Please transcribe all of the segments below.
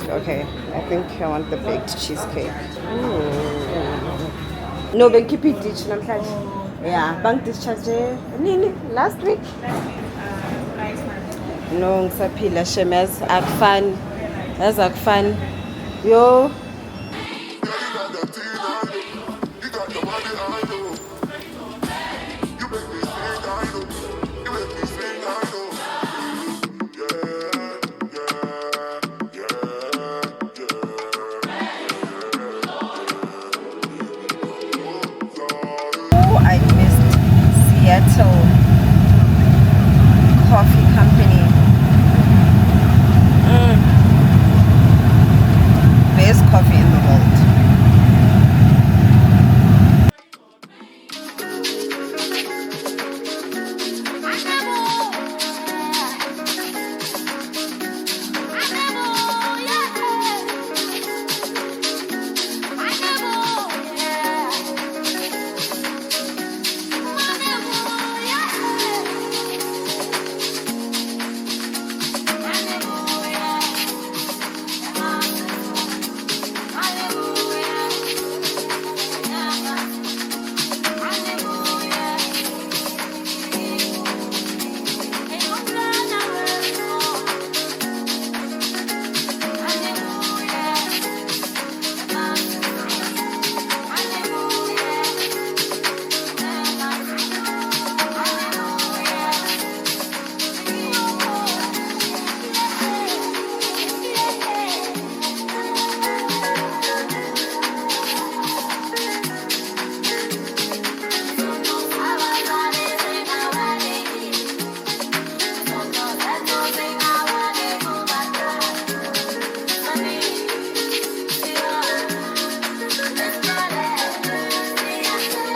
Okay, I think I want the baked cheesecake. No, bengikhiphe idish namhlanje. Yeah, bangidischarge nini last week. No, ngisaphila Shemez, akufani. Yazi akufani. Yo, oh, I missed Seattle Coffee Company. Best coffee in the world.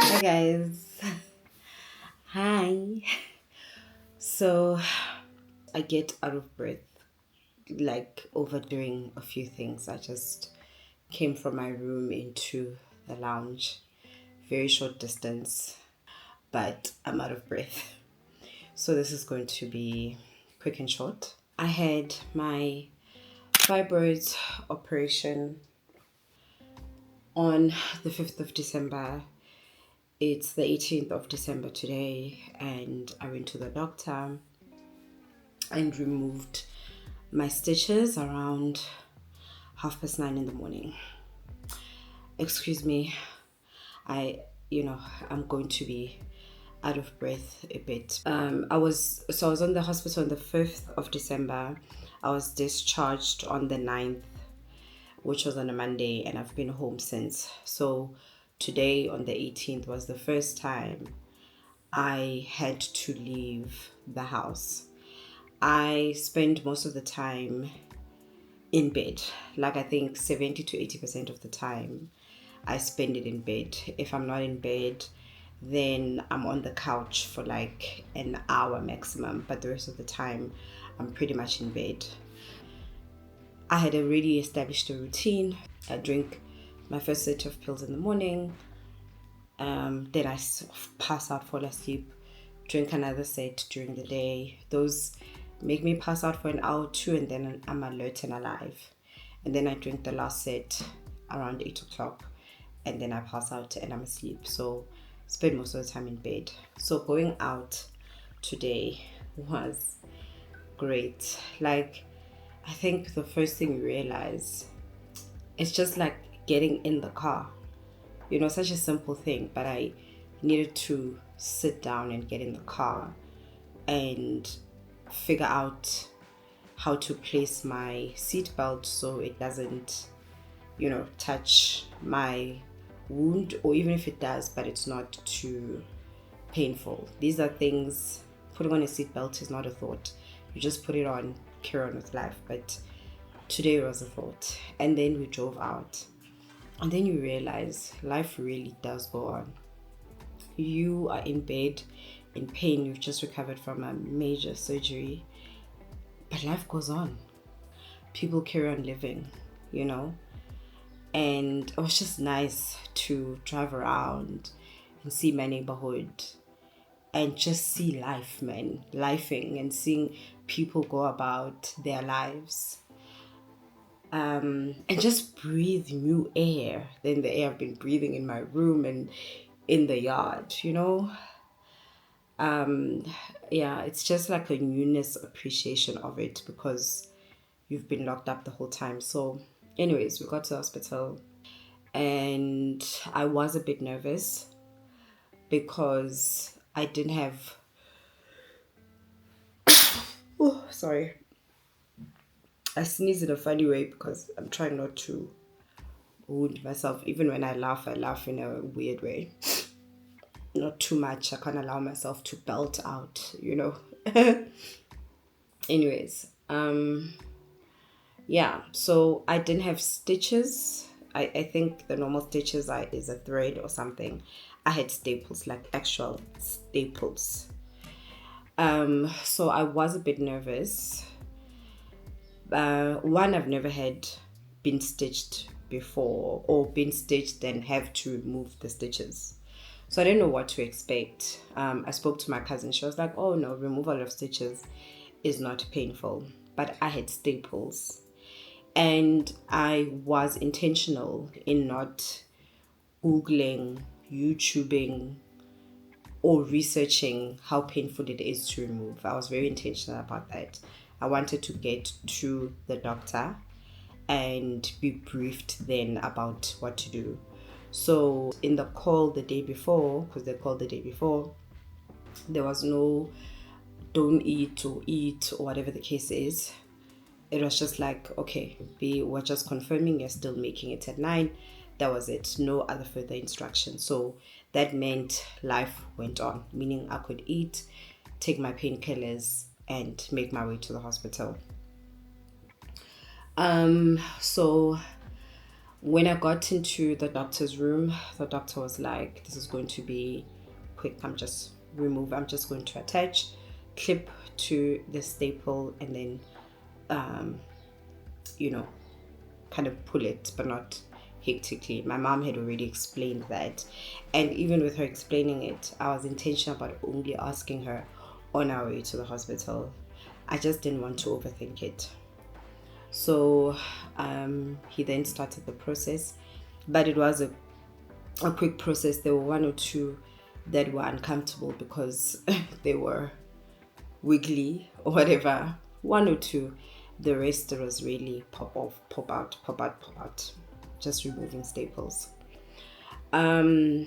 Hi guys. Hi. So I get out of breath like overdoing a few things. I just came from my room into the lounge. Very short distance, but I'm out of breath. So this is going to be quick and short. I had my fibroids operation on the 5th of December. It's the 18th of December today, and I went to the doctor and removed my stitches around 9:30 in the morning. Excuse me, I'm going to be out of breath a bit. I was on the hospital on the 5th of December. I was discharged on the 9th, which was on a Monday, and I've been home since. So today on the 18th was the first time I had to leave the house. I spend most of the time in bed. Like I think 70 to 80% of the time I spend it in bed. If I'm not in bed, then I'm on the couch for like an hour maximum, but the rest of the time I'm pretty much in bed. I had already established a routine. I drink my first set of pills in the morning, then I pass out, fall asleep, drink another set during the day. Those make me pass out for an hour or two, and then I'm alert and alive. And then I drink the last set around 8 o'clock, and then I pass out and I'm asleep. So spend most of the time in bed. So going out today was great. Like, I think the first thing you realize, it's just like getting in the car. Such a simple thing, but I needed to sit down and get in the car and figure out how to place my seatbelt so it doesn't, touch my wound, or even if it does, but it's not too painful. These are things, putting on a seatbelt is not a thought. You just put it on, carry on with life. But today was a thought. And then we drove out. And then you realize life really does go on. You are in bed in pain. You've just recovered from a major surgery. But life goes on. People carry on living, And it was just nice to drive around and see my neighborhood and just see life, man. Lifing and seeing people go about their lives. and just breathe new air than the air I've been breathing in my room and in the yard, you know? Yeah, it's just like a newness appreciation of it because you've been locked up the whole time. So, anyways, we got to the hospital and I was a bit nervous because I didn't have. Oh, sorry. I sneeze in a funny way because I'm trying not to wound myself. Even when I laugh in a weird way. Not too much. I can't allow myself to belt out, you know. Anyways, yeah, so I didn't have stitches. I think the normal stitches is a thread or something. I had staples, like actual staples. So I was a bit nervous. One, I've never had been stitched before or been stitched and have to remove the stitches. So I didn't know what to expect. I spoke to my cousin. She was like, oh no, removal of stitches is not painful. But I had staples. And I was intentional in not Googling, YouTubing, or researching how painful it is to remove. I was very intentional about that. I wanted to get to the doctor and be briefed then about what to do. So in the call the day before, because they called the day before, there was no don't eat or whatever the case is. It was just like, okay, we're just confirming you're still making it at 9. That was it. No other further instructions. So that meant life went on, meaning I could eat, take my painkillers, and make my way to the hospital. So when I got into the doctor's room, the doctor was like, this is going to be quick. I'm just going to attach, clip to the staple, and then kind of pull it, but not hectically. My mom had already explained that. And even with her explaining it, I was intentional about only asking her on our way to the hospital. I just didn't want to overthink it. So he then started the process, but it was a quick process. There were one or two that were uncomfortable because they were wiggly or whatever. One or two. The rest was really pop off, pop out, pop out, pop out. Just removing staples. So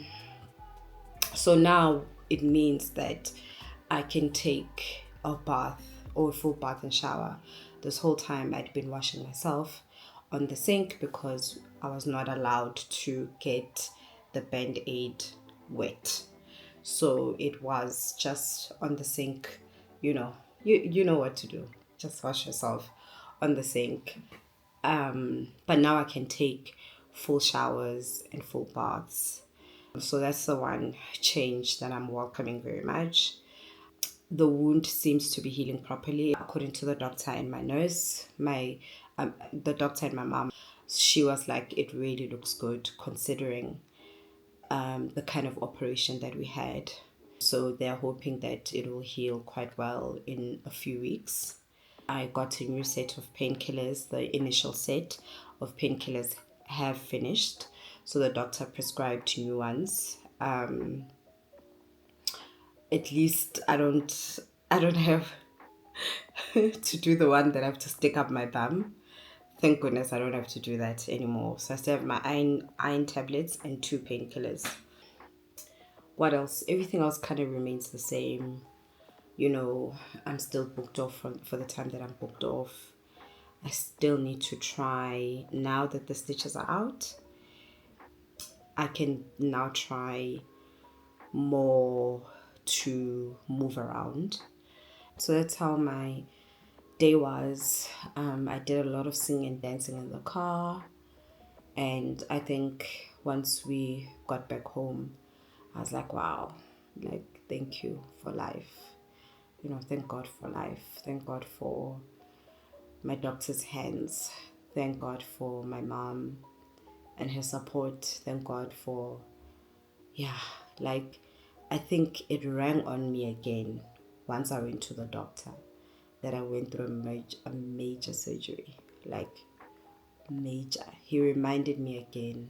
now it means that I can take a bath or a full bath and shower. This whole time I'd been washing myself on the sink because I was not allowed to get the band-aid wet. So it was just on the sink, you know what to do. Just wash yourself on the sink. But now I can take full showers and full baths. So that's the one change that I'm welcoming very much. The wound seems to be healing properly, according to the doctor and my nurse. The doctor and my mom, she was like, it really looks good considering the kind of operation that we had. So they're hoping that it will heal quite well in a few weeks. I got a new set of painkillers. The initial set of painkillers have finished, so the doctor prescribed new ones. At least I don't have to do the one that I have to stick up my bum. Thank goodness I don't have to do that anymore. So I still have my iron tablets and 2 painkillers. What else? Everything else kind of remains the same. I'm still booked off for the time that I'm booked off. I still need to try, now that the stitches are out, I can now try more to move around. So that's how my day was. I did a lot of singing and dancing in the car. And I think once we got back home, I was like, wow, like, thank you for life. Thank God for life. Thank God for my doctor's hands. Thank God for my mom and her support. Thank God for, I think it rang on me again once I went to the doctor that I went through a major surgery. Like, major. He reminded me again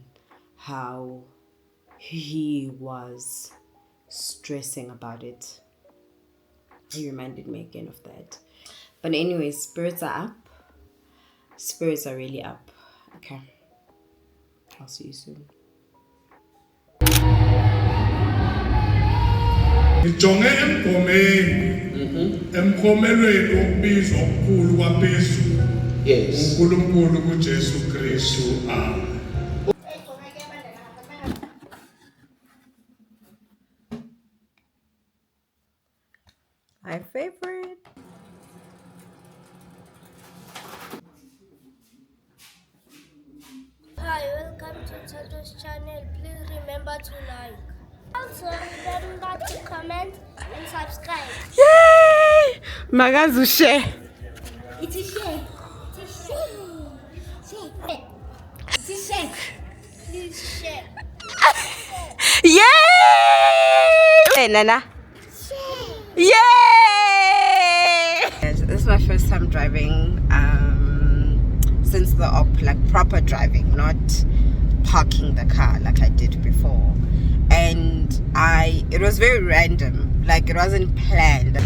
how he was stressing about it. He reminded me again of that. But anyway, spirits are up. Spirits are really up. Okay. I'll see you soon. Ngijonge emkomelweni wokubizwa okukhulu kwaphezulu. Yes. uNkulunkulu kuJesu Kristu. Amen. My favorite. Hi, welcome to Tato's channel. Please remember to like. Also, remember to comment and subscribe. Yay! Magazu share. It's a share. It's a share. Share. It's a share. Please share. Yay! Hey, Nana. Share. Yay! Yes, this is my first time driving since the op, like proper driving, not parking the car like I did before. And it was very random, like it wasn't planned.